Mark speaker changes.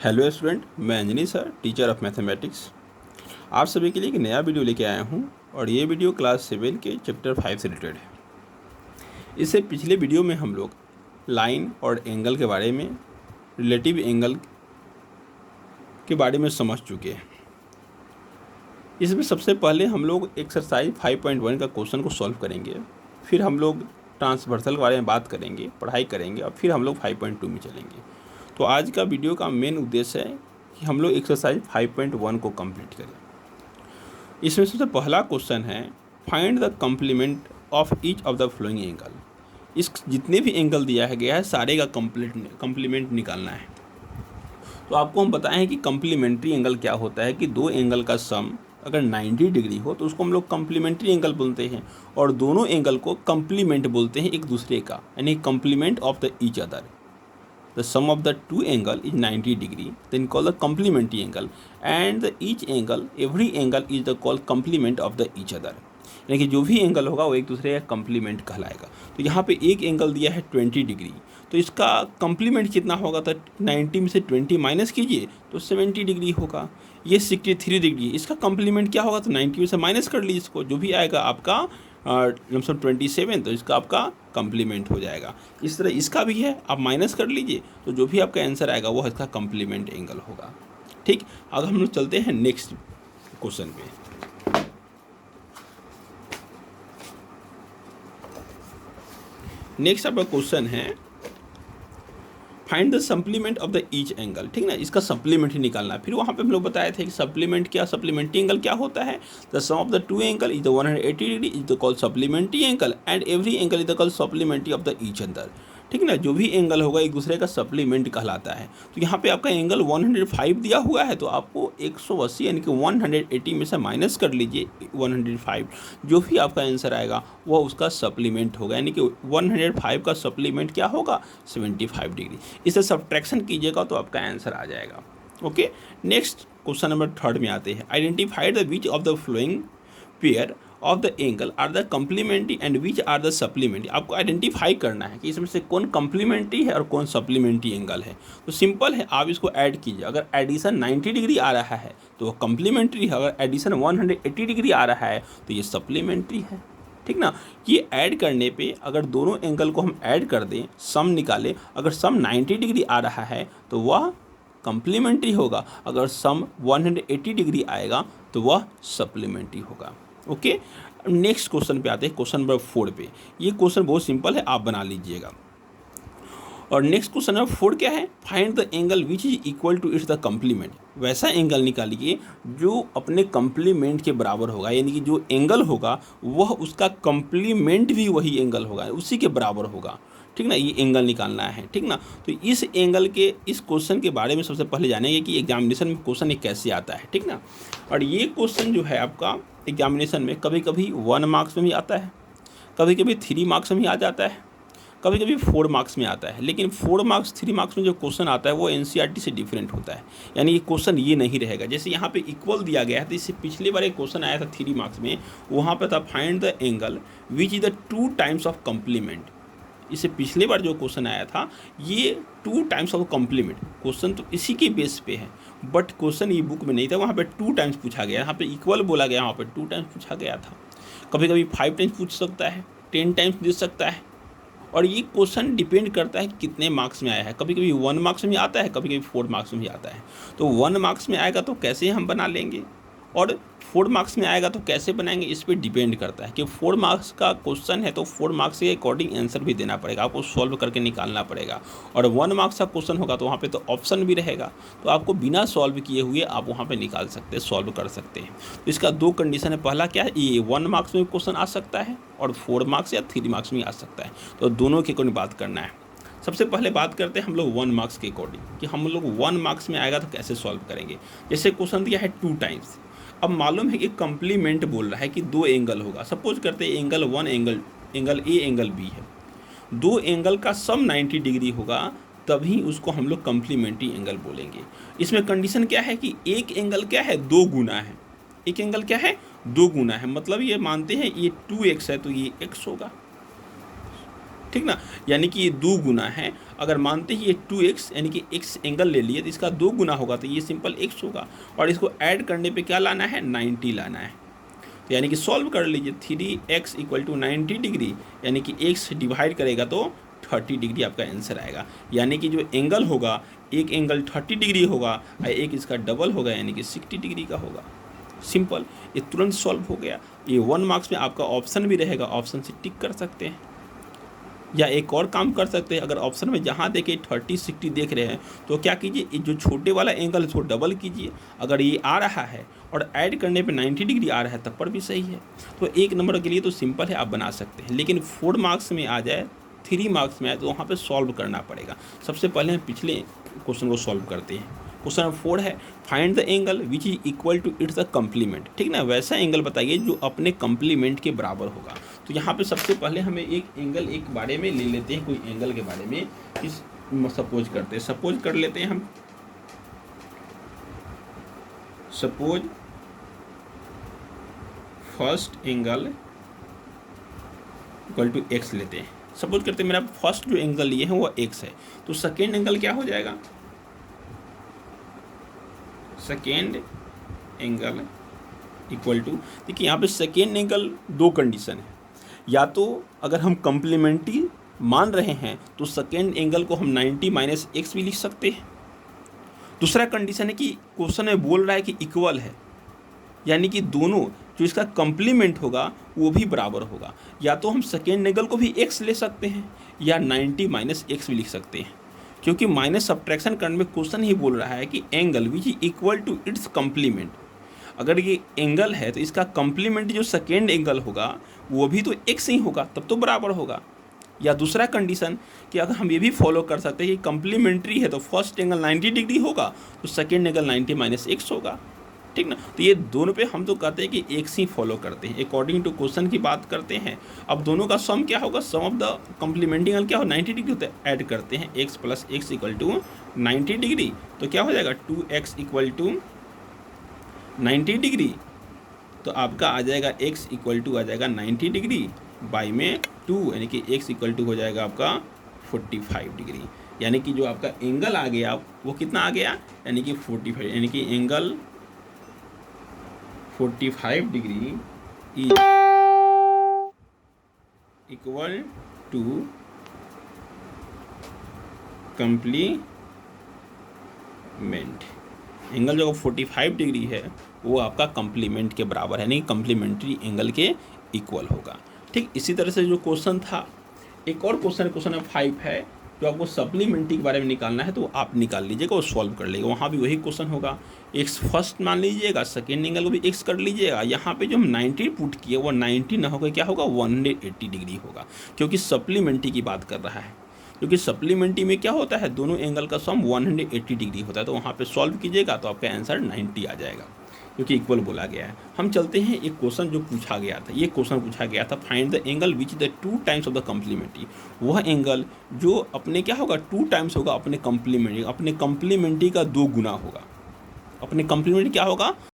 Speaker 1: Hello student, मैं Anjani sir, teacher of mathematics. आप सभी के लिए एक नया वीडियो लेके आया हूँ और ये वीडियो क्लास 7 के चैप्टर 5 से रिलेटेड है। इससे पिछले वीडियो में हम लोग लाइन और एंगल के बारे में, रिलेटिव एंगल के बारे में समझ चुके हैं। इसमें सबसे पहले हम लोग एक्सरसाइज 5.1 का क्वेश्चन को सॉल्व करेंगे, फिर हम लोग ट्रांसवर्सल के बारे में बात करेंगे, पढ़ाई करेंगे और फिर हम लोग 5.2 में चलेंगे। तो आज का वीडियो का मेन उद्देश्य है कि हम लोग एक्सरसाइज 5.1 को कंप्लीट करें। इसमें सबसे पहला क्वेश्चन है, find the complement of each of the flowing angle. इस जितने भी एंगल दिया है गया है सारे का कम्प्लीमेंट निकालना है। तो आपको हम बताएं कि कम्प्लीमेंट्री एंगल क्या होता है कि दो एंगल का सम अगर 90 डिग्री हो तो उसको हम लोग कम्प्लीमेंट्री एंगल बोलते हैं, और दोनों एंगल को कम्प्लीमेंट बोलते हैं एक दूसरे का, यानी complement of the each other. The sum of the two angle is 90 degree, then called the complementary angle, and the each angle, every angle is the called complement of the each other। यानी कि जो भी angle होगा वो एक दूसरे का complement कहलाएगा। तो यहाँ पे एक एंगल दिया है 20 डिग्री, तो इसका कम्प्लीमेंट कितना होगा? तो 90 में से 20 माइनस कीजिए तो 70 डिग्री होगा। ये 63 डिग्री, इसका कम्प्लीमेंट क्या होगा? तो 90 में से माइनस कर लीजिए इसको, जो भी आएगा आपका लमसम 27, तो इसका आपका कम्प्लीमेंट हो जाएगा। इस तरह इसका भी है, आप माइनस कर लीजिए तो जो भी आपका आंसर आएगा वो इसका कम्प्लीमेंट एंगल होगा। ठीक, अब हम लोग चलते हैं नेक्स्ट क्वेश्चन पे। नेक्स्ट आपका क्वेश्चन है, find the supplement of the each angle. ठीक ना, इसका सप्लीमेंट ही निकालना है। फिर वहाँ पे हम लोग बताए थे कि सप्लीमेंट क्या, सप्लीमेंट्री एंगल क्या होता है? The sum of the two angle is the 180 degree is the called supplementary angle, and every angle is the called supplementary of the each other. ठीक ना, जो भी एंगल होगा एक दूसरे का सप्लीमेंट कहलाता है। तो यहाँ पे आपका एंगल 105 दिया हुआ है, तो आपको 180 यानी कि 180 में से माइनस कर लीजिए 105, जो भी आपका आंसर आएगा वह उसका सप्लीमेंट होगा, यानी कि 105 का सप्लीमेंट क्या होगा? 75 डिग्री। इसे सब्ट्रैक्शन कीजिएगा तो आपका आंसर आ जाएगा। ओके, नेक्स्ट क्वेश्चन नंबर 3 में आते हैं। Identify the which of the following pair of the angle are the complementary and which are the supplementary. आपको आइडेंटिफाई करना है कि इसमें से कौन कम्प्लीमेंट्री है और कौन सप्लीमेंट्री एंगल है। तो सिंपल है, आप इसको ऐड कीजिए। अगर एडिशन 90 डिग्री आ रहा है तो वो कम्प्लीमेंट्री है, अगर एडिशन 180 डिग्री आ रहा है तो ये सप्लीमेंट्री है। ठीक ना, ये ऐड करने पे अगर दोनों एंगल को हम ऐड कर दें, सम निकालें, अगर सम 90 डिग्री आ रहा है तो वह कम्प्लीमेंट्री होगा, अगर सम 180 डिग्री आएगा तो वह सप्लीमेंट्री होगा। ओके, नेक्स्ट क्वेश्चन पे आते हैं, क्वेश्चन नंबर 4 पे। ये क्वेश्चन बहुत सिंपल है, आप बना लीजिएगा। और नेक्स्ट क्वेश्चन नंबर 4 क्या है? Find the angle which is equal to its the complement. वैसा एंगल निकालिए जो अपने कम्प्लीमेंट के बराबर होगा, यानी कि जो एंगल होगा वह उसका कम्प्लीमेंट भी वही एंगल होगा, उसी के बराबर होगा। ठीक ना, ये एंगल निकालना है। ठीक ना, तो इस एंगल के, इस क्वेश्चन के बारे में सबसे पहले जानेंगे कि एग्जामिनेशन में क्वेश्चन कैसे आता है। ठीक ना, और ये क्वेश्चन जो है आपका एग्जामिनेशन में कभी कभी 1 मार्क्स में भी आता है, कभी कभी 3 मार्क्स में भी आ जाता है, कभी कभी 4 मार्क्स में आता है। लेकिन 4 मार्क्स 3 मार्क्स में जो क्वेश्चन आता है वो एनसीईआरटी से डिफरेंट होता है, यानी ये क्वेश्चन ये नहीं रहेगा। जैसे यहाँ पे इक्वल दिया गया है, तो इससे पिछले बार एक क्वेश्चन आया था 3 मार्क्स में, वहाँ पे था find the angle which is the 2 times of complement. इससे पिछले बार जो क्वेश्चन आया था ये 2 टाइम्स ऑफ कम्प्लीमेंट क्वेश्चन, तो इसी के बेस पे है, बट क्वेश्चन ये बुक में नहीं था। वहाँ पे 2 टाइम्स पूछा गया, यहाँ पे इक्वल बोला गया, वहाँ पे 2 टाइम्स पूछा गया था। कभी कभी 5 टाइम्स पूछ सकता है, 10 टाइम्स दे सकता है, और ये क्वेश्चन डिपेंड करता है कितने मार्क्स में आया है। कभी कभी 1 मार्क्स में आता है, कभी कभी 4 मार्क्स में भी आता है। तो 1 मार्क्स में आएगा तो कैसे हम बना लेंगे, और 4 मार्क्स में आएगा तो कैसे बनाएंगे, इस पर डिपेंड करता है कि 4 मार्क्स का क्वेश्चन है तो 4 मार्क्स के अकॉर्डिंग आंसर भी देना पड़ेगा, आपको सॉल्व करके निकालना पड़ेगा। और 1 मार्क्स का क्वेश्चन होगा तो वहाँ पे तो ऑप्शन भी रहेगा, तो आपको बिना सॉल्व किए हुए आप वहाँ पे निकाल सकते हैं, सॉल्व कर सकते हैं। तो इसका 2 कंडीशन है। पहला क्या है, ये 1 मार्क्स में क्वेश्चन आ सकता है और 4 मार्क्स या 3 मार्क्स में आ सकता है, तो दोनों के अकॉर्डिंग बात करना है। सबसे पहले बात करते हैं हम लोग 1 मार्क्स के अकॉर्डिंग कि हम लोग 1 मार्क्स में आएगा तो कैसे सॉल्व करेंगे। जैसे क्वेश्चन दिया है 2 टाइम्स, अब मालूम है कि कम्प्लीमेंट बोल रहा है कि 2 एंगल होगा। सपोज करते हैं angle 1 angle A angle B है, 2 एंगल का सम 90 डिग्री होगा, तभी उसको हम लोग कम्प्लीमेंट्री एंगल बोलेंगे। इसमें कंडीशन क्या है कि एक एंगल क्या है, 2 गुना है, एक एंगल क्या है, 2 गुना है। मतलब ये मानते हैं ये 2x है तो ये x होगा, ठीक ना, यानी कि ये 2 गुना है। अगर मानते हैं ये 2x यानी कि x एंगल ले लिए तो इसका 2 गुना होगा, तो ये सिंपल x होगा, और इसको ऐड करने पे क्या लाना है, 90 लाना है। तो यानी कि सॉल्व कर लीजिए, 3x इक्वल टू 90 डिग्री, यानी कि x डिवाइड करेगा तो 30 डिग्री आपका आंसर आएगा। यानी कि जो एंगल होगा, एक एंगल 30 डिग्री होगा और एक इसका डबल होगा, यानी कि 60 डिग्री का होगा। सिंपल, ये तुरंत सॉल्व हो गया। ये 1 मार्क्स में आपका ऑप्शन भी रहेगा, ऑप्शन से टिक कर सकते हैं, या एक और काम कर सकते हैं। अगर ऑप्शन में जहाँ देखें 30 60 देख रहे हैं तो क्या कीजिए, ये जो छोटे वाला एंगल है उसको डबल कीजिए। अगर ये आ रहा है और ऐड करने पे 90 डिग्री आ रहा है तब पर भी सही है। तो 1 नंबर के लिए तो सिंपल है, आप बना सकते हैं। लेकिन 4 मार्क्स में आ जाए, 3 मार्क्स में आए तो वहाँ पे सॉल्व करना पड़ेगा। सबसे पहले हम पिछले क्वेश्चन को सॉल्व करते हैं। क्वेश्चन नंबर 4 है, find the angle which is equal to its the complement. ठीक ना, वैसा एंगल बताइए जो अपने कम्प्लीमेंट के बराबर होगा। तो यहाँ पे सबसे पहले हमें एक एंगल एक बारे में ले लेते हैं, कोई एंगल के बारे में इस सपोज करते हैं, सपोज कर लेते हैं हम, suppose first angle equal to x लेते हैं। सपोज करते हैं मेरा फर्स्ट जो एंगल लिए हैं वो एक्स है, तो सेकेंड एंगल क्या हो जाएगा, सेकेंड एंगल इक्वल टू, देखिए यहाँ पे सेकेंड एंगल 2 कंडीशन है। या तो अगर हम कम्प्लीमेंट्री मान रहे हैं तो सेकेंड एंगल को हम 90 माइनस एक्स भी लिख सकते हैं। दूसरा कंडीशन है कि क्वेश्चन में बोल रहा है कि इक्वल है, यानी कि दोनों जो इसका कम्प्लीमेंट होगा वो भी बराबर होगा। या तो हम सेकेंड एंगल को भी एक्स ले सकते हैं या 90 माइनस एक्स भी लिख सकते हैं, क्योंकि माइनस सब्ट्रैक्शन करने में क्वेश्चन ही बोल रहा है कि angle which is equal to its complement. अगर ये एंगल है तो इसका कम्प्लीमेंट जो सेकेंड एंगल होगा वो भी तो एक्स ही होगा, तब तो बराबर होगा। या दूसरा कंडीशन कि अगर हम ये भी फॉलो कर सकते हैं कि कम्प्लीमेंट्री है तो फर्स्ट एंगल 90 डिग्री होगा तो सेकेंड एंगल 90 माइनस एक्स होगा। ठीक ना, तो ये दोनों पे हम तो कहते हैं कि एक्स ही फॉलो करते हैं, अकॉर्डिंग टू क्वेश्चन की बात करते हैं। अब दोनों का सम क्या होगा, sum of the complementing angle क्या हो, 90 डिग्री होता है, ऐड करते हैं x plus x equal to 90 degree, तो क्या हो जाएगा 2x इक्वल टू 90 डिग्री। तो आपका आ जाएगा x इक्वल टू आ जाएगा 90 डिग्री बाई में 2, यानी कि x इक्वल टू हो जाएगा आपका 45 डिग्री। यानी कि जो आपका एंगल आ गया वो कितना आ गया, यानी कि 45, यानी कि angle 45 degree is equal to complement. Angle जो 45 डिग्री है वो आपका कम्प्लीमेंट के बराबर है, यानी कम्प्लीमेंट्री एंगल के इक्वल होगा। ठीक इसी तरह से जो क्वेश्चन था, एक और क्वेश्चन नंबर 5 है, जो आपको सप्लीमेंट्री के बारे में निकालना है तो आप निकाल लीजिएगा और सॉल्व कर लीजिएगा। वहाँ भी वही क्वेश्चन होगा, एक्स फर्स्ट मान लीजिएगा, सेकेंड एंगल को भी एक्स कर लीजिएगा। यहाँ पे जो हम 90 पुट किए वो 90 ना होगा, क्या होगा 180 डिग्री होगा, क्योंकि सप्लीमेंट्री की बात कर रहा है। क्योंकि सप्लीमेंट्री में क्या होता है, दोनों एंगल का सम 180 डिग्री होता है, तो वहाँ पे सॉल्व कीजिएगा तो आपका आंसर 90 आ जाएगा, क्योंकि इक्वल बोला गया है। हम चलते हैं एक क्वेश्चन जो पूछा गया था, ये क्वेश्चन पूछा गया था, find the angle which the 2 times of the complementary. वह एंगल जो अपने क्या होगा 2 टाइम्स होगा अपने कम्प्लीमेंट्री का 2 गुना होगा। अपने कम्प्लीमेंट्री क्या होगा